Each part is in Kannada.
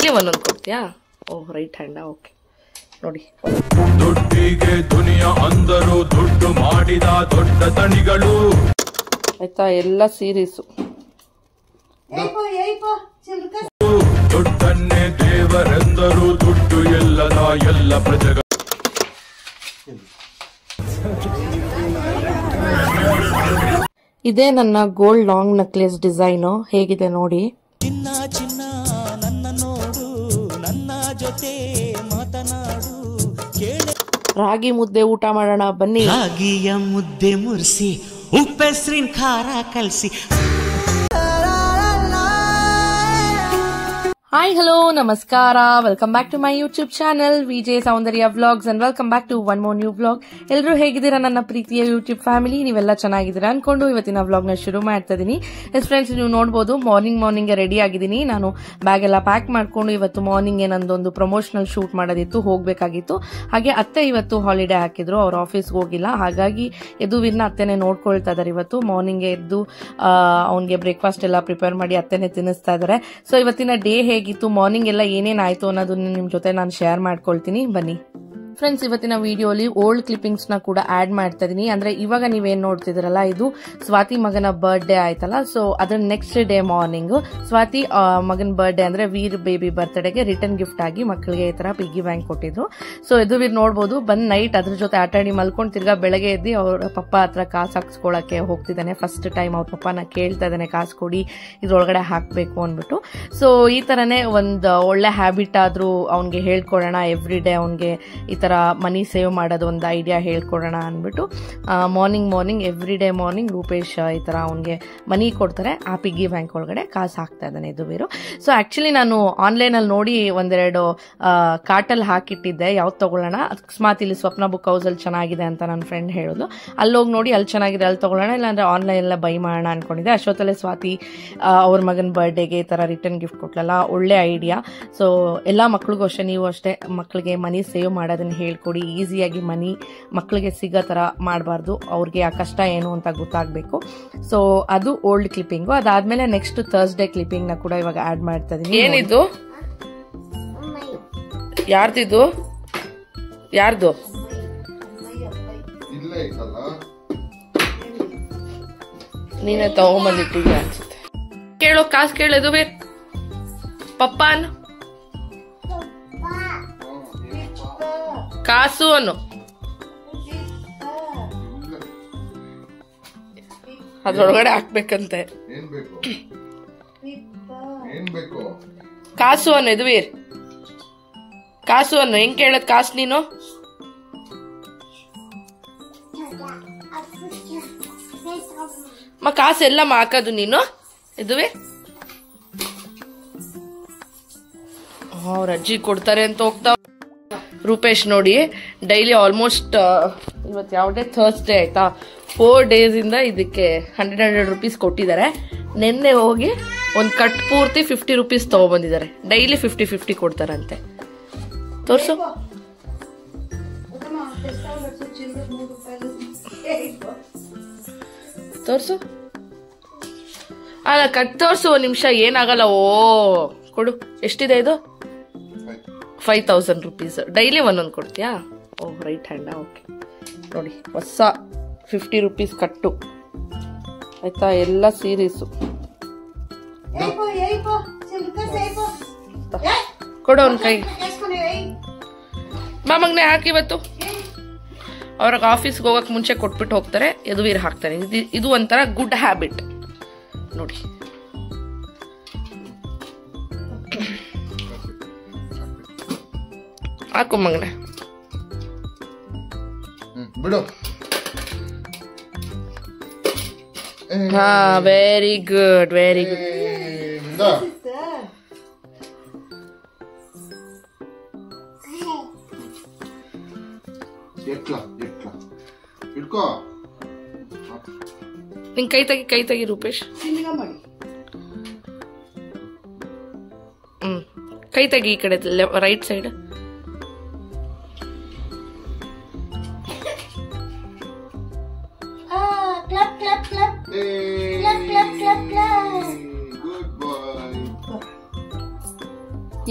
ಡೈಲಿ ಒಂದೊಂದು ಕೊಡ್ತೀಯಾ? ಓಹ್, ರೈಟ್ ಹ್ಯಾಂಡಾ? ಓಕೆ, ನೋಡಿ. ದುಡ್ಡಿಗೆ ದುನಿಯಾ ಅಂದರು, ದುಡ್ಡು ಮಾಡಿದ ದೊಡ್ಡ ತಣಿಗಳು. ಆಯ್ತಾ, ಎಲ್ಲ ಸೀರೀಸು. ದುಡ್ಡನ್ನೇ ದೇವರೆಂದರು, ದುಡ್ಡು ಎಲ್ಲದ ಎಲ್ಲ ಪ್ರಜೆಗಳು. ಇದೇ ನನ್ನ ಗೋಲ್ಡ್ ಲಾಂಗ್ ನೆಕ್ಲೆಸ್ ಡಿಸೈನು. ಹೇಗಿದೆ ನೋಡಿ. ಚಿನ್ನ ಚಿನ್ನ ನನ್ನ ನೋಡು, ನನ್ನ ಜೊತೆ ಮಾತನಾಡು, ರಾಗಿ ಮುದ್ದೆ ಊಟ ಮಾಡೋಣ ಬನ್ನಿ. ರಾಗಿಯ ಮುದ್ದೆ ಮುರಿಸಿ ಉಪ್ಪೆಸ್ರಿನ ಖಾರ ಕಲಸಿ. ಹಾಯ್, ಹಲೋ, ನಮಸ್ಕಾರ. Welcome back to my YouTube channel VJ Soundarya vlogs and welcome back to one more new vlog. ಎಲ್ಲರೂ ಹೇಗಿದ್ದೀರಾ ನನ್ನ ಪ್ರೀತಿಯ ಯೂಟ್ಯೂಬ್ ಫ್ಯಾಮಿಲಿ? ನೀವೆಲ್ಲ ಚೆನ್ನಾಗಿದ್ದೀರಾ ಅನ್ಕೊಂಡು ಇವತ್ತಿನ ವ್ಲಾಗ್ ನ ಶುರು ಮಾಡ್ತಾ ಇದೀನಿ. ಎಸ್ ಫ್ರೆಂಡ್ಸ್, ನೀವು ನೋಡಬಹುದು ಮಾರ್ನಿಂಗ್ ರೆಡಿ ಆಗಿದ್ದೀನಿ. ನಾನು ಬ್ಯಾಗ್ ಎಲ್ಲ ಪ್ಯಾಕ್ ಮಾಡ್ಕೊಂಡು ಇವತ್ತು ಮಾರ್ನಿಂಗ್ ನಂದೊಂದು ಪ್ರಮೋಷನಲ್ ಶೂಟ್ ಮಾಡೋದಿತ್ತು, ಹೋಗ್ಬೇಕಾಗಿತ್ತು. ಹಾಗೆ ಅತ್ತೆ ಇವತ್ತು ಹಾಲಿಡೇ ಹಾಕಿದ್ರು, ಅವ್ರ ಆಫೀಸ್ಗೆ ಹೋಗಿಲ್ಲ. ಹಾಗಾಗಿ ಯದುವೀರ್ನ ಅತ್ತೆನೆ ನೋಡ್ಕೊಳ್ತಾ ಇದಾರೆ. ಇವತ್ತು ಮಾರ್ನಿಂಗ್ ಎದ್ದು ಅವನಿಗೆ ಬ್ರೇಕ್ಫಾಸ್ಟ್ ಎಲ್ಲ ಪ್ರಿಪೇರ್ ಮಾಡಿ ಅತ್ತೆನೆ ತಿನ್ನಿಸ್ತಾ ಇದಾರೆ. ಸೊ ಇವತ್ತಿನ ಡೇ ಹೇಗಿತ್ತು, ಮಾರ್ನಿಂಗ್ ಎಲ್ಲ ಏನೇನಾಯ್ತು ಅನ್ನೋದನ್ನ ನಿಮ್ ಜೊತೆ ನಾನು ಶೇರ್ ಮಾಡ್ಕೊಳ್ತೀನಿ. ಬನ್ನಿ ಫ್ರೆಂಡ್ಸ್, ಇವತ್ತಿನ ವಿಡಿಯೋಲಿ ಓಲ್ಡ್ ಕ್ಲಿಪ್ಪಿಂಗ್ಸ್ ನ ಕೂಡ ಆಡ್ ಮಾಡ್ತಾ ಇದೀನಿ. ಅಂದ್ರೆ ಇವಾಗ ನೀವೇನ್ ನೋಡ್ತಿದ್ರಲ್ಲ, ಇದು ಸ್ವಾತಿ ಮಗನ ಬರ್ತ್ಡೇ ಆಯ್ತಲ್ಲ. ಸೊ ಅದ್ರ ನೆಕ್ಸ್ಟ್ ಡೇ ಮಾರ್ನಿಂಗ್ ಸ್ವಾತಿ ಮಗನ ಬರ್ತ್ಡೇ ಅಂದ್ರೆ ವೀರ್ ಬೇಬಿ ಬರ್ತ್ಡೇಗೆ ರಿಟರ್ನ್ ಗಿಫ್ಟ್ ಆಗಿ ಮಕ್ಕಳಿಗೆ ಈ ತರ ಪಿಗ್ಗಿ ಬ್ಯಾಂಕ್ ಕೊಟ್ಟಿದ್ರು. ಸೊ ಯದುವೀರ್ ನೋಡ್ಬೋದು, ಬಂದ್ ನೈಟ್ ಅದ್ರ ಜೊತೆ ಆಟಾಡಿ ಮಲ್ಕೊಂಡು ತಿರ್ಗಾ ಬೆಳಗ್ಗೆ ಎದ್ದು ಅವ್ರ ಪಪ್ಪ ಹತ್ರ ಕಾಸು ಹಾಕ್ಸ್ಕೊಳಕ್ಕೆ ಹೋಗ್ತಿದ್ದಾನೆ. ಫಸ್ಟ್ ಟೈಮ್ ಅವ್ರ ಪಪ್ಪನ ಕೇಳ್ತಾ ಇದ್ದಾನೆ, ಕಾಸು ಕೊಡಿ, ಇದ್ರೊಳಗಡೆ ಹಾಕ್ಬೇಕು ಅನ್ಬಿಟ್ಟು. ಸೊ ಈ ತರನೇ ಒಂದ್ ಒಳ್ಳೆ ಹ್ಯಾಬಿಟ್ ಆದ್ರೂ ಅವ್ನಿಗೆ ಹೇಳ್ಕೊಡೋಣ. ಎವ್ರಿ ಡೇ ಅವ್ನಿಗೆ ಈ ತರ ಮನಿ ಸೇವ್ ಮಾಡೋದು ಒಂದು ಐಡಿಯಾ ಹೇಳ್ಕೊಡೋಣ ಅನ್ಬಿಟ್ಟು morning every day morning Rupesh ಈ ತರ ಅವ್ನಿಗೆ ಮನಿ ಕೊಡ್ತಾರೆ. ಆ ಪಿಗ್ಗಿ ಬ್ಯಾಂಕ್ ಒಳಗಡೆ ಕಾಸು ಹಾಕ್ತಾ ಇದ್ದಾನೆ ಯದುವೀರು. ಸೊ ಆಕ್ಚುಲಿ ನಾನು ಆನ್ಲೈನ್ ಅಲ್ಲಿ ನೋಡಿ ಒಂದೆರಡು ಕಾರ್ಟಲ್ಲಿ ಹಾಕಿಟ್ಟಿದ್ದೆ, ಯಾವ್ದು ತಗೊಳ್ಳೋಣ, ಅಕಸ್ಮಾತ್ ಇಲ್ಲಿ ಸ್ವಪ್ನ ಬುಕ್ ಹೌಸ್ ಅಲ್ಲಿ ಚೆನ್ನಾಗಿದೆ ಅಂತ ನನ್ನ ಫ್ರೆಂಡ್ ಹೇಳಿದ್ಲು. ಅಲ್ಲೋಗಿ ನೋಡಿ ಅಲ್ಲಿ ಚೆನ್ನಾಗಿದೆ ಅಲ್ಲಿ ತಗೊಳ್ಳೋಣ, ಇಲ್ಲಾಂದ್ರೆ ಆನ್ಲೈನ್ ಎಲ್ಲ ಬೈ ಮಾಡೋಣ ಅನ್ಕೊಂಡಿದ್ದೆ. ಅಷ್ಟೊತ್ತಲ್ಲೇ ಸ್ವಾತಿ ಅವ್ರ ಮಗನ ಬರ್ಡೇಗೆ ಈ ತರ ರಿಟರ್ನ್ ಗಿಫ್ಟ್ ಕೊಟ್ಲಲ್ಲ, ಒಳ್ಳೆ ಐಡಿಯಾ. ಸೊ ಎಲ್ಲಾ ಮಕ್ಳಿಗೂ ಅಷ್ಟೇ, ನೀವು ಅಷ್ಟೇ ಮಕ್ಕಳಿಗೆ ಮನಿ ಸೇವ್ ಮಾಡೋದನ್ನ ಹೇಳ್ಕೊಡಿ. ಈಸಿಯಾಗಿ ಮನಿ ಮಕ್ಕಳಿಗೆ ಸಿಗೋ ತರ ಮಾಡಬಾರ್ದು, ಅವ್ರಿಗೆ ಆ ಕಷ್ಟ ಏನು ಅಂತ ಗೊತ್ತಾಗಬೇಕು. ಸೊ ಅದು ಓಲ್ಡ್ ಕ್ಲಿಪ್ಪಿಂಗು. ಅದಾದ್ಮೇಲೆ ನೆಕ್ಸ್ಟ್ ಥರ್ಸ್ಡೇ ಕ್ಲಿಪ್ಪಿಂಗ್ ನ ಕೂಡ ಇವಾಗ ಆಡ್ ಮಾಡ್ತಾ ಇದೀನಿ. ಏನಿದು? ಯಾರ್ದಿದು? ಯಾರ್ದು? ನೀನೇ ತಗೊಂಬಂದಿಟ್ಟಿದ್ಯಾ ಅನ್ಸುತ್ತೆ. ಕೇಳೋ, ಕಾಸು ಕೇಳೋದು ಬೇರೆ ಪಪ್ಪಾನ್ ಕಾಸು ಅನ್ನು ಅದ್ರೊಳಗಡೆ ಹಾಕ್ಬೇಕಂತೆ. ಕಾಸು ಅನ್ನು ಯದುವೀರ್, ಕಾಸು ಅನ್ನು. ಹೆಂಗ್ ಕೇಳದ್ ಕಾಸು ನೀನು? ಕಾಸು ಎಲ್ಲಮ್ಮ ಹಾಕೋದು ನೀನು ಯದುವೀರ್? ಅವ್ರ ಅಜ್ಜಿ ಕೊಡ್ತಾರೆ ಅಂತ ಹೋಗ್ತಾವ. ರೂಪೇಶ್ ನೋಡಿ ಡೈಲಿ ಆಲ್ಮೋಸ್ಟ್ ಇವತ್ತು ಯಾವ ಡೇ? ಥರ್ಸ್ಡೇ ಆಯ್ತಾ. 4 days ಇಂದ ಇದಕ್ಕೆ 100 rupees ಕೊಟ್ಟಿದ್ದಾರೆ. ನಿನ್ನೆ ಹೋಗಿ ಒಂದು ಕಟ್ ಪೂರ್ತಿ 50 rupees ತಗೊಬಂದಿದ್ದಾರೆ. ಡೈಲಿ 50 ಕೊಡ್ತಾರಂತೆ. ತೋರ್ಸು. ತೋರ್ಸು. ಅಲ್ಲ, ಕಟ್ ತೋರ್ಸು, 1 ನಿಮಿಷ, ಏನಾಗಲ್ಲ. ಓ ಕೊಡು. ಎಷ್ಟಿದೆ ಇದು? 5000 rupees. ಡೈಲಿ ಒಂದೊಂದು ಕೊಡ್ತೀಯಾ? ಓಹ್, ರೈಟ್ ಹ್ಯಾಂಡಾ? ಓಕೆ, ನೋಡಿ ಹೊಸ 50 rupees ಕಟ್ಟು. ಆಯ್ತಾ, ಎಲ್ಲ ಸೀರೀಸು. ಕೊಡು ಅವ್ನ ಕೈ. ಮಾಮಗ್ನೆ ಹಾಕಿ. ಇವತ್ತು ಅವ್ರಿಗೆ ಆಫೀಸ್ಗೆ ಹೋಗಕ್ ಮುಂಚೆ ಕೊಟ್ಬಿಟ್ಟು ಹೋಗ್ತಾರೆ, ಯದುವೀರ್ ಹಾಕ್ತಾರೆ. ಇದು ಒಂಥರ ಗುಡ್ ಹ್ಯಾಬಿಟ್ ನೋಡಿ. ಹಾಕು ಮಗನೆ. ಬಿಡು. ಹಾ, ವೆರಿ ಗುಡ್, ವೆರಿ ಗುಡ್. ನಿನ್ ಕೈ ತೆಗಿ ರೂಪೇಶ್. ಕೈ ತೆಗಿ ಈ ಕಡೆ ರೈಟ್ ಸೈಡ್.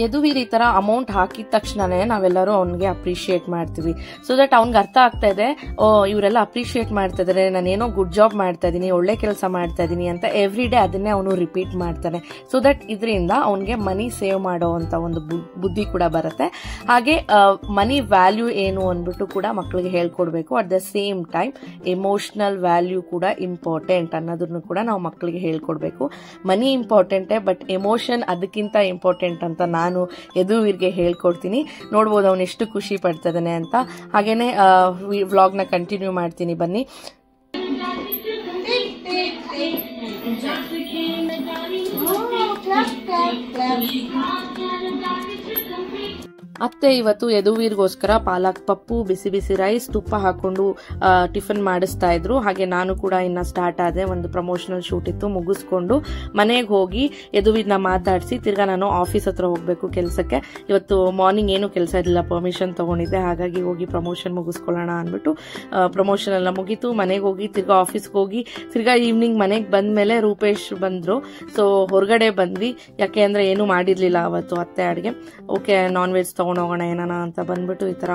ಯದುವೀರ್ ಈ ಥರ ಅಮೌಂಟ್ ಹಾಕಿದ ತಕ್ಷಣನೇ ನಾವೆಲ್ಲರೂ ಅವ್ನಿಗೆ ಅಪ್ರಿಷಿಯೇಟ್ ಮಾಡ್ತೀವಿ. ಸೊ ದಟ್ ಅವ್ನಿಗೆ ಅರ್ಥ ಆಗ್ತಾ ಇದೆ, ಇವರೆಲ್ಲ ಅಪ್ರಿಷಿಯೇಟ್ ಮಾಡ್ತಾ ಇದ್ದಾರೆ, ನಾನೇನೋ ಗುಡ್ ಜಾಬ್ ಮಾಡ್ತಾ ಇದ್ದೀನಿ, ಒಳ್ಳೆ ಕೆಲಸ ಮಾಡ್ತಾ ಇದ್ದೀನಿ ಅಂತ ಎವ್ರಿ ಡೇ ಅದನ್ನೇ ಅವನು ರಿಪೀಟ್ ಮಾಡ್ತಾನೆ. ಸೊ ದಟ್ ಇದರಿಂದ ಅವನಿಗೆ ಮನಿ ಸೇವ್ ಮಾಡೋ ಅಂತ ಒಂದು ಬುದ್ಧಿ ಕೂಡ ಬರುತ್ತೆ. ಹಾಗೆ ಮನಿ ವ್ಯಾಲ್ಯೂ ಏನು ಅಂದ್ಬಿಟ್ಟು ಕೂಡ ಮಕ್ಕಳಿಗೆ ಹೇಳ್ಕೊಡ್ಬೇಕು. At the same time emotional value ಕೂಡ ಇಂಪಾರ್ಟೆಂಟ್ ಅನ್ನೋದನ್ನು ಕೂಡ ನಾವು ಮಕ್ಕಳಿಗೆ ಹೇಳ್ಕೊಡ್ಬೇಕು. ಮನಿ ಇಂಪಾರ್ಟೆಂಟೇ, ಬಟ್ ಎಮೋಷನ್ ಅದಕ್ಕಿಂತ ಇಂಪಾರ್ಟೆಂಟ್ ಅಂತ ನಾನು ಯದುವೀರ್ಗೆ ಹೇಳ್ಕೊಡ್ತೀನಿ. ನೋಡ್ಬೋದು ಅವನು ಎಷ್ಟು ಖುಷಿ ಪಡ್ತಿದ್ದಾನೆ ಅಂತ. ಹಾಗೇನೆ ವ್ಲಾಗ್ನ ಕಂಟಿನ್ಯೂ ಮಾಡ್ತೀನಿ, ಬನ್ನಿ. ಅತ್ತೆ ಇವತ್ತು ಯದುವೀರ್ಗೋಸ್ಕರ ಪಾಲಕ್ ಪಪ್ಪು, ಬಿಸಿ ಬಿಸಿ ರೈಸ್, ತುಪ್ಪ ಹಾಕೊಂಡು ಟಿಫನ್ ಮಾಡಿಸ್ತಾ ಇದ್ರು. ಹಾಗೆ ನಾನು ಕೂಡ ಇನ್ನ ಸ್ಟಾರ್ಟ್ ಆದೆ. ಒಂದು ಪ್ರಮೋಷನಲ್ ಶೂಟ್ ಇತ್ತು, ಮುಗಿಸ್ಕೊಂಡು ಮನೆಗೆ ಹೋಗಿ ಯದುವೀರ್ನ ಮಾತಾಡಿಸಿ ತಿರ್ಗಾ ನಾನು ಆಫೀಸ್ ಹತ್ರ ಹೋಗ್ಬೇಕು ಕೆಲಸಕ್ಕೆ. ಇವತ್ತು ಮಾರ್ನಿಂಗ್ ಏನು ಕೆಲಸ ಇರಲಿಲ್ಲ, ಪರ್ಮಿಷನ್ ತಗೊಂಡಿದ್ದೆ. ಹಾಗಾಗಿ ಹೋಗಿ ಪ್ರಮೋಷನ್ ಮುಗಿಸ್ಕೊಳ್ಳೋಣ ಅಂದ್ಬಿಟ್ಟು ಪ್ರಮೋಷನ್ ಎಲ್ಲ ಮುಗೀತು. ಮನೆಗೆ ಹೋಗಿ ತಿರ್ಗಾ ಆಫೀಸ್ಗೆ ಹೋಗಿ ತಿರ್ಗಾ ಈವ್ನಿಂಗ್ ಮನೆಗೆ ಬಂದ್ಮೇಲೆ ರೂಪೇಶ್ ಬಂದ್ರು. ಸೊ ಹೊರಗಡೆ ಬಂದ್ವಿ, ಯಾಕೆ ಅಂದ್ರೆ ಏನು ಮಾಡಿರ್ಲಿಲ್ಲ ಅವತ್ತು ಅತ್ತೆ ಅಡುಗೆ. ಓಕೆ ನಾನ್ ವೆಜ್ ತಗೊಂಡೋಗೋಣ ಏನಾನ ಅಂತ ಬಂದ್ಬಿಟ್ಟು ಈ ಥರ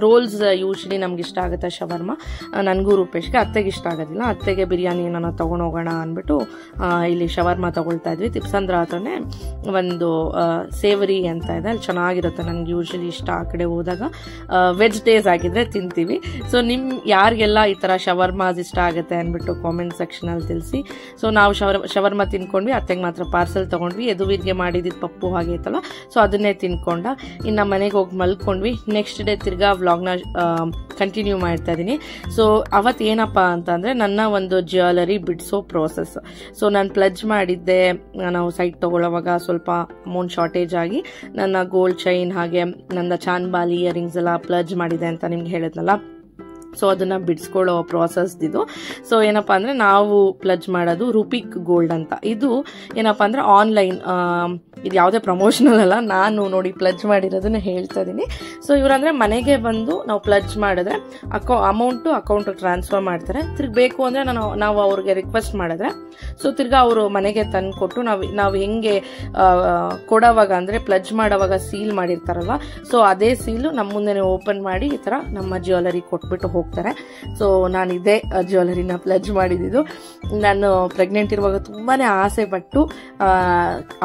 ರೋಲ್ಸ್ ಯೂಶ್ವಲಿ ನಮ್ಗೆ ಇಷ್ಟ ಆಗುತ್ತೆ, ಶವರ್ಮ. ನನಗೂ ರೂಪೇಶ್ಗೆ, ಅತ್ತೆಗೆ ಇಷ್ಟ ಆಗೋದಿಲ್ಲ. ಅತ್ತೆಗೆ ಬಿರಿಯಾನಿ ಏನಾನ ತಗೊಂಡೋಗೋಣ ಅಂದ್ಬಿಟ್ಟು ಇಲ್ಲಿ ಶವರ್ಮ ತಗೊಳ್ತಾ ಇದ್ವಿ. ತಿಪ್ಸಂದ್ರ ಹತ್ರನೇ ಒಂದು ಸೇವರಿ ಅಂತ ಇದೆ, ಅಲ್ಲಿ ಚೆನ್ನಾಗಿರುತ್ತೆ. ನನಗೆ ಯೂಶ್ವಲಿ ಇಷ್ಟ. ಆ ಕಡೆ ಹೋದಾಗ ವೆಜ್ ಡೇಸ್ ಆಗಿದ್ರೆ ತಿಂತೀವಿ. ಸೊ ಯಾರಿಗೆಲ್ಲ ಈ ಥರ ಶವರ್ಮಾಸ್ ಇಷ್ಟ ಆಗುತ್ತೆ ಅಂದ್ಬಿಟ್ಟು ಕಾಮೆಂಟ್ ಸೆಕ್ಷನಲ್ಲಿ ತಿಳಿಸಿ. ಸೊ ನಾವು ಶವರ್ಮ ತಿನ್ಕೊಂಡ್ವಿ, ಅತ್ತೆಗೆ ಮಾತ್ರ ಪಾರ್ಸೆಲ್ ತಗೊಂಡ್ವಿ. ಯದುವೀರ್ಗೆ ಮಾಡಿದಿದ್ದು ಪಪ್ಪು ಹಾಗೆ ಇತ್ತಲ್ಲ, ಸೊ ಅದನ್ನೇ ತಿನ್ಕೊಂಡ. ಇನ್ನು ಮನೆಗೆ ಹೋಗಿ ಮಲ್ಕೊಂಡ್ವಿ. ನೆಕ್ಸ್ಟ್ ಡೇ ತಿರ್ಗಾ ವ್ಲಾಗ್ನ ಕಂಟಿನ್ಯೂ ಮಾಡ್ತಾ ಇದ್ದೀನಿ. ಸೊ ಅವತ್ತು ಏನಪ್ಪ ಅಂತಂದರೆ ನನ್ನ ಒಂದು ಜ್ಯುವೆಲರಿ ಬಿಡಿಸೋ ಪ್ರೋಸೆಸ್. ಸೊ ನಾನು ಪ್ಲಜ್ ಮಾಡಿದ್ದೆ, ನಾವು ಸೈಟ್ ತೊಗೊಳ್ಳೋವಾಗ ಸ್ವಲ್ಪ ಅಮೌಂಟ್ ಶಾರ್ಟೇಜ್ ಆಗಿ ನನ್ನ ಗೋಲ್ಡ್ ಚೈನ್ ಹಾಗೆ ನನ್ನ ಚಾನ್ಬಾಲಿ ಇಯರಿಂಗ್ಸ್ ಎಲ್ಲ ಪ್ಲಜ್ ಮಾಡಿದೆ ಅಂತ ನಿಮ್ಗೆ ಹೇಳಿದ್ನಲ್ಲ. ಸೊ ಅದನ್ನ ಬಿಡಿಸ್ಕೊಳ್ಳೋ ಪ್ರಾಸೆಸ್ ಇದು. ಸೊ ಏನಪ್ಪಾ ಅಂದ್ರೆ ನಾವು ಪ್ಲಜ್ ಮಾಡೋದು ರೂಪಿಕ್ ಗೋಲ್ಡ್ ಅಂತ. ಇದು ಏನಪ್ಪಾ ಅಂದ್ರೆ ಆನ್ಲೈನ್, ಇದು ಯಾವುದೇ ಪ್ರಮೋಷನಲ್ ಅಲ್ಲ, ನಾನು ನೋಡಿ ಪ್ಲಜ್ ಮಾಡಿರೋದನ್ನ ಹೇಳ್ತಾ ಇದ್ದೀನಿ. ಸೊ ಇವರಂದ್ರೆ ಮನೆಗೆ ಬಂದು ನಾವು ಪ್ಲಜ್ ಮಾಡಿದ್ರೆ ಅಮೌಂಟು ಅಕೌಂಟ್ ಟ್ರಾನ್ಸ್ಫರ್ ಮಾಡ್ತಾರೆ. ತಿರ್ಗಿ ಬೇಕು ಅಂದ್ರೆ ನಾವು ಅವ್ರಿಗೆ ರಿಕ್ವೆಸ್ಟ್ ಮಾಡಿದ್ರೆ ಸೊ ತಿರ್ಗಾ ಅವರು ಮನೆಗೆ ತಂದು ಕೊಟ್ಟು ನಾವು ಹೆಂಗೆ ಕೊಡೋವಾಗ ಅಂದ್ರೆ ಪ್ಲಜ್ ಮಾಡೋವಾಗ ಸೀಲ್ ಮಾಡಿರ್ತಾರಲ್ವ, ಸೊ ಅದೇ ಸೀಲು ನಮ್ಮ ಮುಂದೆ ಓಪನ್ ಮಾಡಿ ಈ ತರ ನಮ್ಮ ಜ್ಯುವೆಲರಿ ಕೊಟ್ಬಿಟ್ಟು ಹೋಗ್ತಾರೆ. ಸೊ ನಾನು ಇದೇ ಜ್ಯುವೆಲರಿನ ಪ್ಲಜ್ ಮಾಡಿದ್ದು. ನಾನು ಪ್ರೆಗ್ನೆಂಟ್ ಇರುವಾಗ ತುಂಬಾನೇ ಆಸೆ ಪಟ್ಟು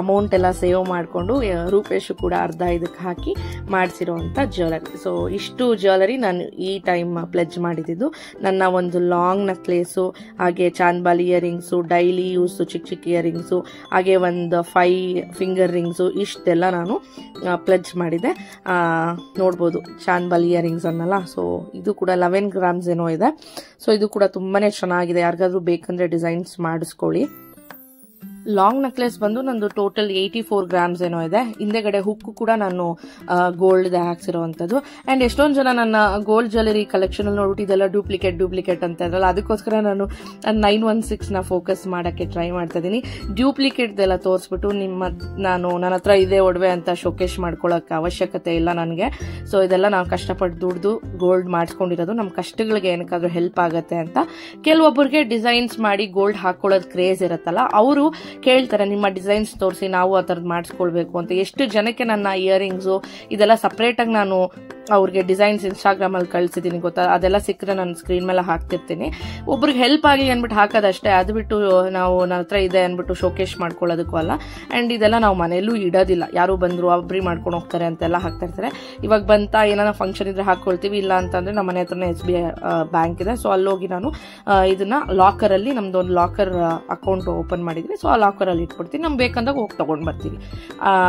ಅಮೌಂಟ್ ಎಲ್ಲ ಸೇವ್ ಮಾಡಿಕೊಂಡು ರೂಪೇಶು ಕೂಡ ಅರ್ಧ ಇದಕ್ಕೆ ಹಾಕಿ ಮಾಡಿಸಿರೋಂಥ ಜ್ಯುವೆಲರಿ. ಸೊ ಇಷ್ಟು ಜ್ಯುವೆಲರಿ ನಾನು ಈ ಟೈಮ್ ಪ್ಲೆಜ್ ಮಾಡಿದ್ದು. ನನ್ನ ಒಂದು ಲಾಂಗ್ ನೆಕ್ಲೇಸು, ಹಾಗೆ ಚಾನ್ಬಾಲಿ ಇಯರಿಂಗ್ಸು, ಡೈಲಿ ಯೂಸ್ ಚಿಕ್ಕ ಚಿಕ್ಕ ಇಯರಿಂಗ್ಸು, ಹಾಗೆ ಒಂದು 5 ಫಿಂಗರ್ ರಿಂಗ್ಸು, ಇಷ್ಟೆಲ್ಲ ನಾನು ಪ್ಲೆಜ್ ಮಾಡಿದೆ. ನೋಡ್ಬೋದು ಚಾನ್ಬಾಲಿ ಇಯರಿಂಗ್ಸ್ ಅನ್ನಲ್ಲ. ಸೊ ಇದು ಕೂಡ 11 ಗ್ರಾಮ್ಸ್ ಏನೋ ಇದೆ. ಸೊ ಇದು ಕೂಡ ತುಂಬಾನೇ ಚೆನ್ನಾಗಿದೆ. ಯಾರಿಗಾದ್ರೂ ಬೇಕಂದ್ರೆ ಡಿಸೈನ್ಸ್ ಮಾಡಿಸ್ಕೊಳ್ಳಿ. ಲಾಂಗ್ ನೆಕ್ಲೆಸ್ ಬಂದು ನಂದು ಟೋಟಲ್ 84 ಗ್ರಾಮ್ಸ್ ಏನೋ ಇದೆ. ಹಿಂದೆಗಡೆ ಹುಕ್ಕು ಕೂಡ ನಾನು ಗೋಲ್ಡ್ ಹಾಕ್ಸಿರೋವಂಥದ್ದು. ಅಂಡ್ ಎಷ್ಟೊಂದು ಜನ ನನ್ನ ಗೋಲ್ಡ್ ಜ್ಯುವೆಲರಿ ಕಲೆಕ್ಷನ್ ಅಲ್ಲಿ ನೋಡ್ಬಿಟ್ಟು ಇದೆಲ್ಲ ಡೂಪ್ಲಿಕೇಟ್ ಅಂತ ಇರಲ್ಲ, ಅದಕ್ಕೋಸ್ಕರ ನಾನು 916ನ ಫೋಕಸ್ ಮಾಡಕ್ಕೆ ಟ್ರೈ ಮಾಡ್ತಾ ಇದ್ದೀನಿ. ಡ್ಯೂಪ್ಲಿಕೇಟ್ದೆಲ್ಲ ತೋರಿಸ್ಬಿಟ್ಟು ನನ್ನ ಹತ್ರ ಇದೇ ಒಡವೆ ಅಂತ ಶೋಕೇಶ್ ಮಾಡ್ಕೊಳ್ಳೋಕೆ ಅವಶ್ಯಕತೆ ಇಲ್ಲ ನನಗೆ. ಸೊ ಇದೆಲ್ಲ ನಾವು ಕಷ್ಟಪಟ್ಟು ದುಡ್ದು ಗೋಲ್ಡ್ ಮಾಡಿಸ್ಕೊಂಡಿರೋದು, ನಮ್ಮ ಕಷ್ಟಗಳಿಗೆ ಏನಕ್ಕಾದ್ರೂ ಹೆಲ್ಪ್ ಆಗತ್ತೆ ಅಂತ. ಕೆಲವೊಬ್ಬರಿಗೆ ಡಿಸೈನ್ಸ್ ಮಾಡಿ ಗೋಲ್ಡ್ ಹಾಕೊಳ್ಳೋದು ಕ್ರೇಜ್ ಇರುತ್ತಲ್ಲ, ಅವರು ಕೇಳ್ತಾರೆ ನಿಮ್ಮ ಡಿಸೈನ್ಸ್ ತೋರಿಸಿ, ನಾವು ಆ ಥರದ್ದು ಮಾಡಿಸ್ಕೊಳ್ಬೇಕು ಅಂತ. ಎಷ್ಟು ಜನಕ್ಕೆ ನನ್ನ ಇಯರಿಂಗ್ಸು ಇದೆಲ್ಲ ಸಪ್ರೇಟ್ ಆಗಿ ನಾನು ಅವ್ರಿಗೆ ಡಿಸೈನ್ಸ್ ಇನ್ಸ್ಟಾಗ್ರಾಮ್ ಅಲ್ಲಿ ಕಳ್ಸಿದ್ದೀನಿ ಗೊತ್ತಾ, ಅದೆಲ್ಲ ಸಿಕ್ಕರೆ ನಾನು ಸ್ಕ್ರೀನ್ ಮೇಲೆ ಹಾಕ್ತಿರ್ತೀನಿ. ಒಬ್ರಿಗೆ ಹೆಲ್ಪ್ ಆಗಲಿ ಅಂದ್ಬಿಟ್ಟು ಹಾಕೋದಷ್ಟೇ, ಅದು ಬಿಟ್ಟು ನಾವು ನನ್ನ ಹತ್ರ ಇದೆ ಅಂದ್ಬಿಟ್ಟು ಶೋಕೇಶ್ ಮಾಡ್ಕೊಳ್ಳೋದಕ್ಕೂ ಅಲ್ಲ. ಅಂಡ್ ಇದೆಲ್ಲ ನಾವು ಮನೆಯಲ್ಲೂ ಇಡೋದಿಲ್ಲ, ಯಾರು ಬಂದ್ರು ಒಬ್ರಿ ಮಾಡ್ಕೊಂಡು ಹೋಗ್ತಾರೆ ಅಂತೆಲ್ಲ ಹಾಕ್ತಾ ಇರ್ತಾರೆ. ಇವಾಗ ಬಂತ ಏನಾರ ಫಂಕ್ಷನ್ ಇದ್ರೆ ಹಾಕೊಳ್ತೀವಿ, ಇಲ್ಲ ಅಂತಂದ್ರೆ ನಮ್ಮ ಮನೆ ಹತ್ರನೇ SBI ಬ್ಯಾಂಕ್ ಇದೆ. ಸೊ ಅಲ್ಲೋಗಿ ನಾನು ಇದನ್ನ ಲಾಕರ್ ಅಲ್ಲಿ, ನಮ್ದು ಒಂದು ಲಾಕರ್ ಅಕೌಂಟ್ ಓಪನ್ ಮಾಡಿದ್ವಿ. ಸೊ ಆ ಲಾಕರ್ ಅಲ್ಲಿ ಇಟ್ಬಿಡ್ತೀನಿ, ನಮ್ಗೆ ಬೇಕಂದಾಗ ಹೋಗಿ ತಗೊಂಡ್ ಬರ್ತೀವಿ.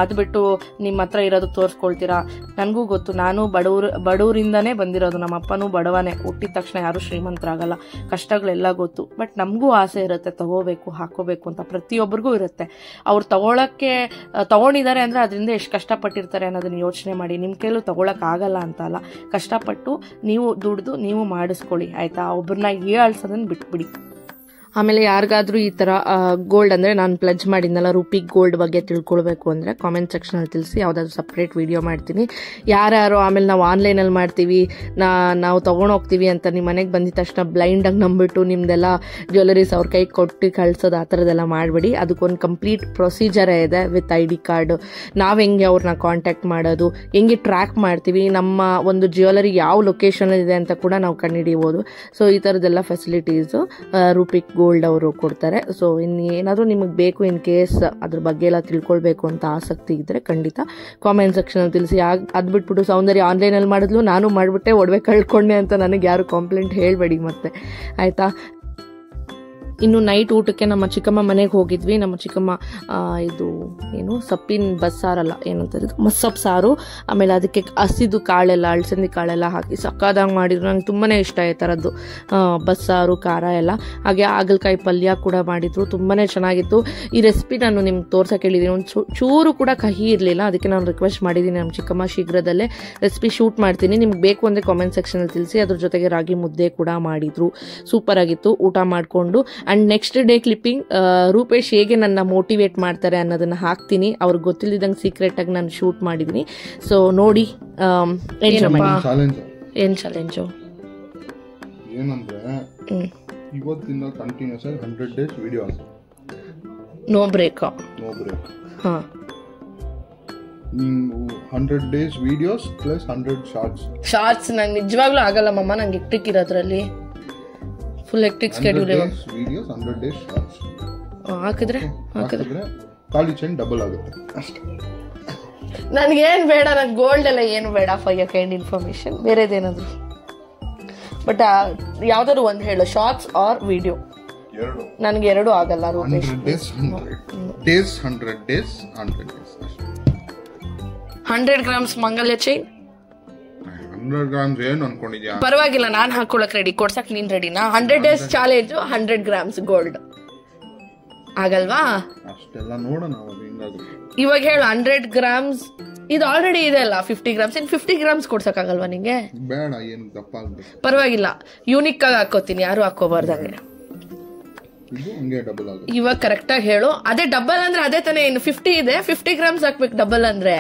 ಅದು ಬಿಟ್ಟು ನಿಮ್ಮ ಹತ್ರ ಇರೋದು ತೋರಿಸ್ಕೊಳ್ತೀರಾ, ನನಗೂ ಗೊತ್ತು, ನಾನು ಬಡವರಿಂದಾನೇ ಬಂದಿರೋದು. ನಮ್ಮ ಅಪ್ಪನೂ ಬಡವನೇ, ಹುಟ್ಟಿದ ತಕ್ಷಣ ಯಾರು ಶ್ರೀಮಂತರಾಗಲ್ಲ, ಕಷ್ಟಗಳೆಲ್ಲ ಗೊತ್ತು. ಬಟ್ ನಮಗೂ ಆಸೆ ಇರುತ್ತೆ ತಗೋಬೇಕು ಹಾಕೋಬೇಕು ಅಂತ, ಪ್ರತಿಯೊಬ್ಬರಿಗೂ ಇರುತ್ತೆ. ಅವ್ರು ತಗೊಂಡಿದ್ದಾರೆ ಅಂದ್ರೆ ಅದರಿಂದ ಎಷ್ಟು ಕಷ್ಟಪಟ್ಟಿರ್ತಾರೆ ಅನ್ನೋದನ್ನ ಯೋಚನೆ ಮಾಡಿ. ನಿಮ್ಮ ಕೈಲೂ ತಗೊಳಕ್ ಆಗಲ್ಲ ಅಂತ ಅಲ್ಲ, ಕಷ್ಟಪಟ್ಟು ನೀವು ದುಡ್ದು ನೀವು ಮಾಡಿಸ್ಕೊಳ್ಳಿ ಆಯ್ತಾ. ಒಬ್ಬರನ್ನ ಹೀಯಾಳ್ಸೋದನ್ನ ಬಿಟ್ಬಿಡಿ. ಆಮೇಲೆ ಯಾರಿಗಾದ್ರೂ ಈ ತರ ಗೋಲ್ಡ್ ಅಂದ್ರೆ ನಾನು ಪ್ಲಜ್ ಮಾಡಿದ್ನಲ್ಲ ರೂಪಿ ಗೋಲ್ಡ್ ಬಗ್ಗೆ ತಿಳ್ಕೊಳ್ಬೇಕು ಅಂದ್ರೆ ಕಾಮೆಂಟ್ ಸೆಕ್ಷನ್ ಅಲ್ಲಿ ತಿಳಿಸಿ, ಯಾವ್ದಾದ್ರು ಸಪ್ರೇಟ್ ವಿಡಿಯೋ ಮಾಡ್ತೀನಿ. ಯಾರ್ಯಾರು ಆಮೇಲೆ ನಾವು ಆನ್ಲೈನ್ ಅಲ್ಲಿ ಮಾಡ್ತೀವಿ, ನಾವು ತಗೊಂಡೋಗ್ತೀವಿ ಅಂತ ನಿಮ್ಮ ಮನೆಗೆ ಬಂದಿದ ತಕ್ಷಣ ಬ್ಲೈಂಡ್ ಆಗಿ ನಂಬಿಟ್ಟು ನಿಮ್ದೆಲ್ಲ ಜ್ಯುವೆಲರೀಸ್ ಅವ್ರ ಕೈ ಕೊಟ್ಟು ಕಳ್ಸೋದು ಆ ಥರದ್ದೆಲ್ಲ ಮಾಡಬೇಡಿ. ಅದಕ್ಕೊಂದು ಕಂಪ್ಲೀಟ್ ಪ್ರೊಸೀಜರೇ ಇದೆ ವಿತ್ ID ಕಾರ್ಡ್. ನಾವು ಹೆಂಗೆ ಅವ್ರನ್ನ ಕಾಂಟ್ಯಾಕ್ಟ್ ಮಾಡೋದು, ಹೆಂಗೆ ಟ್ರ್ಯಾಕ್ ಮಾಡ್ತೀವಿ, ನಮ್ಮ ಒಂದು ಜ್ಯುವೆಲರಿ ಯಾವ ಲೊಕೇಶನ್ ಇದೆ ಅಂತ ಕೂಡ ನಾವು ಕಂಡುಹಿಡಿಯಬಹುದು. ಸೊ ಈ ಥರದ್ದೆಲ್ಲ ಫೆಸಿಲಿಟೀಸು ರೂಪಿ ಗೋಲ್ಡ್ ಅವರು ಕೊಡ್ತಾರೆ. ಸೊ ಏನಾದರೂ ನಿಮಗೆ ಬೇಕು ಇನ್ ಕೇಸ್ ಅದ್ರ ಬಗ್ಗೆ ಎಲ್ಲ ತಿಳ್ಕೊಳ್ಬೇಕು ಅಂತ ಆಸಕ್ತಿ ಇದ್ರೆ ಖಂಡಿತ ಕಾಮೆಂಟ್ ಸೆಕ್ಷನ್ ಅಲ್ಲಿ ತಿಳಿಸಿ. ಅದ್ ಬಿಟ್ಬಿಟ್ಟು ಸೌಂದರ್ಯ ಆನ್ಲೈನ್ ಅಲ್ಲಿ ಮಾಡಿದ್ಲು, ನಾನು ಮಾಡ್ಬಿಟ್ಟೆ ಒಡವೆ ಕಳ್ಕೊಂಡೆ ಅಂತ ನನಗೆ ಯಾರು ಕಾಂಪ್ಲೇಂಟ್ ಹೇಳ್ಬೇಡಿ ಮತ್ತೆ, ಆಯ್ತಾ. ಇನ್ನು ನೈಟ್ ಊಟಕ್ಕೆ ನಮ್ಮ ಚಿಕ್ಕಮ್ಮ ಮನೆಗೆ ಹೋಗಿದ್ವಿ. ನಮ್ಮ ಚಿಕ್ಕಮ್ಮ ಇದು ಏನು ಸಪ್ಪಿನ ಬಸ್ಸಾರಲ್ಲ ಏನಂತ ಮಸ್ಸಪ್ ಸಾರು, ಆಮೇಲೆ ಅದಕ್ಕೆ ಹಸಿದು ಕಾಳೆಲ್ಲ ಅಳಸಂದಿ ಕಾಳೆಲ್ಲ ಹಾಕಿ ಸಕ್ಕದಾಗಿ ಮಾಡಿದ್ರು. ನಂಗೆ ತುಂಬಾನೇ ಇಷ್ಟ ಈ ಥರದ್ದು ಬಸ್ಸಾರು ಖಾರ ಎಲ್ಲ. ಹಾಗೆ ಹಾಗಲಕಾಯಿ ಪಲ್ಯ ಕೂಡ ಮಾಡಿದ್ರು, ತುಂಬಾನೇ ಚೆನ್ನಾಗಿತ್ತು. ಈ ರೆಸಿಪಿ ನಾನು ನಿಮ್ಗೆ ತೋರ್ಸಕ್ಕೆ ಹೇಳಿದ್ದೀನಿ, ಒಂದು ಚೂರು ಕೂಡ ಕಹಿ ಇರಲಿಲ್ಲ. ಅದಕ್ಕೆ ನಾನು ರಿಕ್ವೆಸ್ಟ್ ಮಾಡಿದ್ದೀನಿ ನಮ್ಮ ಚಿಕ್ಕಮ್ಮ ಶೀಘ್ರದಲ್ಲೇ ರೆಸಿಪಿ ಶೂಟ್ ಮಾಡ್ತೀನಿ, ನಿಮ್ಗೆ ಬೇಕು ಅಂದರೆ ಕಾಮೆಂಟ್ ಸೆಕ್ಷನಲ್ಲಿ ತಿಳಿಸಿ. ಅದ್ರ ಜೊತೆಗೆ ರಾಗಿ ಮುದ್ದೆ ಕೂಡ ಮಾಡಿದ್ರು, ಸೂಪರ್ ಆಗಿತ್ತು. ಊಟ ಮಾಡಿಕೊಂಡು and next day clipping Rupesh ಹೇಗೆ ನನ್ನ ಮೋಟಿವೇಟ್ ಮಾಡ್ತಾರೆ ಅನ್ನೋದನ್ನ ಹಾಕ್ತೀನಿ. ಅವ್ರಿಗೆ ಗೊತ್ತಿಲ್ಲದಂಗೆ ಸೀಕ್ರೆಟ್ ಆಗಿ ನಾನು ಶೂಟ್ ಮಾಡಿದ್ದೀನಿ. ಸೊ ನೋಡಿ ಏನ್ ಚಾಲೆಂಜು ಏನಂದ್ರೆ ಇವತ್ತಿಂದ ಕಂಟಿನ್ಯೂಸ್ ಆಗಿ 100 days ವಿಡಿಯೋ, ನೋ ಬ್ರೇಕ್. ಹಾ 100 days ವಿಡಿಯೋಸ್ ಪ್ಲಸ್ 100 ಶಾರ್ಟ್ಸ್. ನಂಗೆ ನಿಜವಾಗ್ಲೂ ಆಗಲ್ಲ ಮಮ್ಮ, ನಂಗೆ ಎಕ್ಟಿಕ್ ಇರೋದ್ರಲ್ಲಿ full hectic schedule. Videos 100 days shorts ಹಾಕಿದ್ರೆ ಖಾಲಿ ಚೈನ್ ಡಬಲ್ ಆಗುತ್ತೆ ಅಷ್ಟೇ. ನನ್ಗೇನ್ ಬೇಡ, ನಂಗೆ ಗೋಲ್ಡ್ ಎಲ್ಲ ಏನು ಬೇಡ ಫಾರ್ ಯೋರ್ ಕೈಂಡ್ ಇನ್ಫಾರ್ಮೇಶನ್. ಬೇರೆದೇನಾದ್ರು ಬಟ್ ಯಾವ್ದಾದ್ರು ಒಂದು ಹೇಳು, ಶಾರ್ಟ್ಸ್ ಆರ್ ವಿಡಿಯೋ. ನನ್ಗೆ ಎರಡು ಆಗಲ್ಲ. 100 days 100 grams ಮಂಗಲ್ಯ ಚೈನ್ 100 grams ಏನು ಅನ್ಕೊಂಡಿದ್ಯಾ? ಪರವಾಗಿಲ್ಲ, ನಾನ್ ಹಾಕೊಳಕ್ ರೆಡಿ, ಕೊಡ್ಸಕ್ ನೀನ್ ರೆಡಿನಾ? 100 days ಚಾಲೆಂಜ್ 100 grams ಗೋಲ್ಡ್ ಆಗಲ್ವಾ? ಅಷ್ಟೆಲ್ಲ ನೋಡೋಣ ಇವಾಗ ಹೇಳು 100 grams ಇದು ಆಲ್ರೆಡಿ ಇದೆ ಅಲ್ಲ 50 grams. ಇನ್ 50 grams ಕೊಡ್ಸಕ್ ಆಗಲ್ವಾ ನಿಂಗೆ? ಬೇಡ, ಏನು ದಪ್ಪ ಆಗ್ಬೇಕು. ಪರವಾಗಿಲ್ಲ, ಯೂನಿಕ್ ಆಗಿ ಹಾಕೋತೀನಿ, ಯಾರು ಹಾಕೋಬಾರ್ದಂಗೆ. ಇವಾಗ ಕರೆಕ್ಟ್ ಆಗಿ ಹೇಳು. ಅದೇ ಡಬಲ್ ಅಂದ್ರೆ ಅದೇ ತಾನೇ, ಇನ್ನು 50 ಇದೆ, 50 grams ಹಾಕ್ಬೇಕು. ಡಬಲ್ ಅಂದ್ರೆ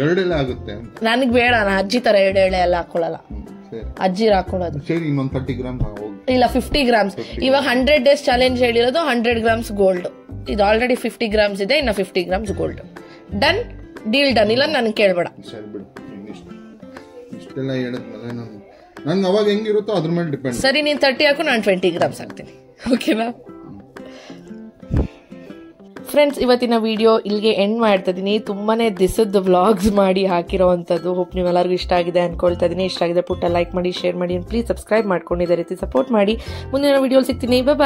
ಎರಡೆಲ್ಲ ಆಗುತ್ತೆ. ನನಗ್ ಬೇಡ, ನಾ ಅಜ್ಜಿ ತರ ಎರಡೆಳೆ ಎಲ್ಲ ಹಾಕೊಳ್ಳಲ್ಲ, ಅಜ್ಜಿ ಹಾಕೊಳ್ಳೋದು. ಇನ್ನೊಂದು 30 grams ಇಲ್ಲ 50 grams. ಇವಾಗ 100 days ಚಾಲೆಂಜ್ ಹೇಳಿರೋದು 100 grams ಗೋಲ್ಡ್. ಇದು ಆಲ್ರೆಡಿ 50 grams ಇದೆ, ಇನ್ನ 50 grams gold. Done, deal done. ಇಲ್ಲ ನನ್ ಕೇಳ್ಬೇಡ. ಇಷ್ಟೆಲ್ಲ ಹೇಳಿದ್ಮೇಲೆ ನಂಗೆ ಅವಾಗ ಹೆಂಗಿರುತ್ತೋ ಅದ್ರ ಮೇಲೆ ಡಿಪೆಂಡ್. ಸರಿ, ನೀನ್ 30 ಹಾಕು, ನಾನು 20 grams ಹಾಕ್ತೀನಿ, ಓಕೆನಾ? ಫ್ರೆಂಡ್ಸ್, ಇವತ್ತಿನ ವಿಡಿಯೋ ಇಲ್ಲಿಗೆ ಎಂಡ್ ಮಾಡ್ತಾ ಇದೀನಿ. ತುಂಬಾನೇ ದಿಸದ ವ್ಲಾಗ್ಸ್ ಮಾಡಿ ಹಾಕಿರೋವಂಥದ್ದು. ಹೋಪ್ ನೀವೆಲ್ಲರಿಗೂ ಇಷ್ಟ ಆಗಿದೆ ಅನ್ಕೊಳ್ತಾ ಇದೀನಿ. ಇಷ್ಟ ಆಗಿದೆ ಪುಟ್ಟ ಲೈಕ್ ಮಾಡಿ, ಶೇರ್ ಮಾಡಿ, ಪ್ಲೀಸ್ ಸಬ್ಸ್ಕ್ರೈಬ್ ಮಾಡ್ಕೊಂಡು ಇದೇ ರೀತಿ ಸಪೋರ್ಟ್ ಮಾಡಿ. ಮುಂದಿನ ವಿಡಿಯೋ ಸಿಗ್ತೀನಿ. ಬಾಯ್.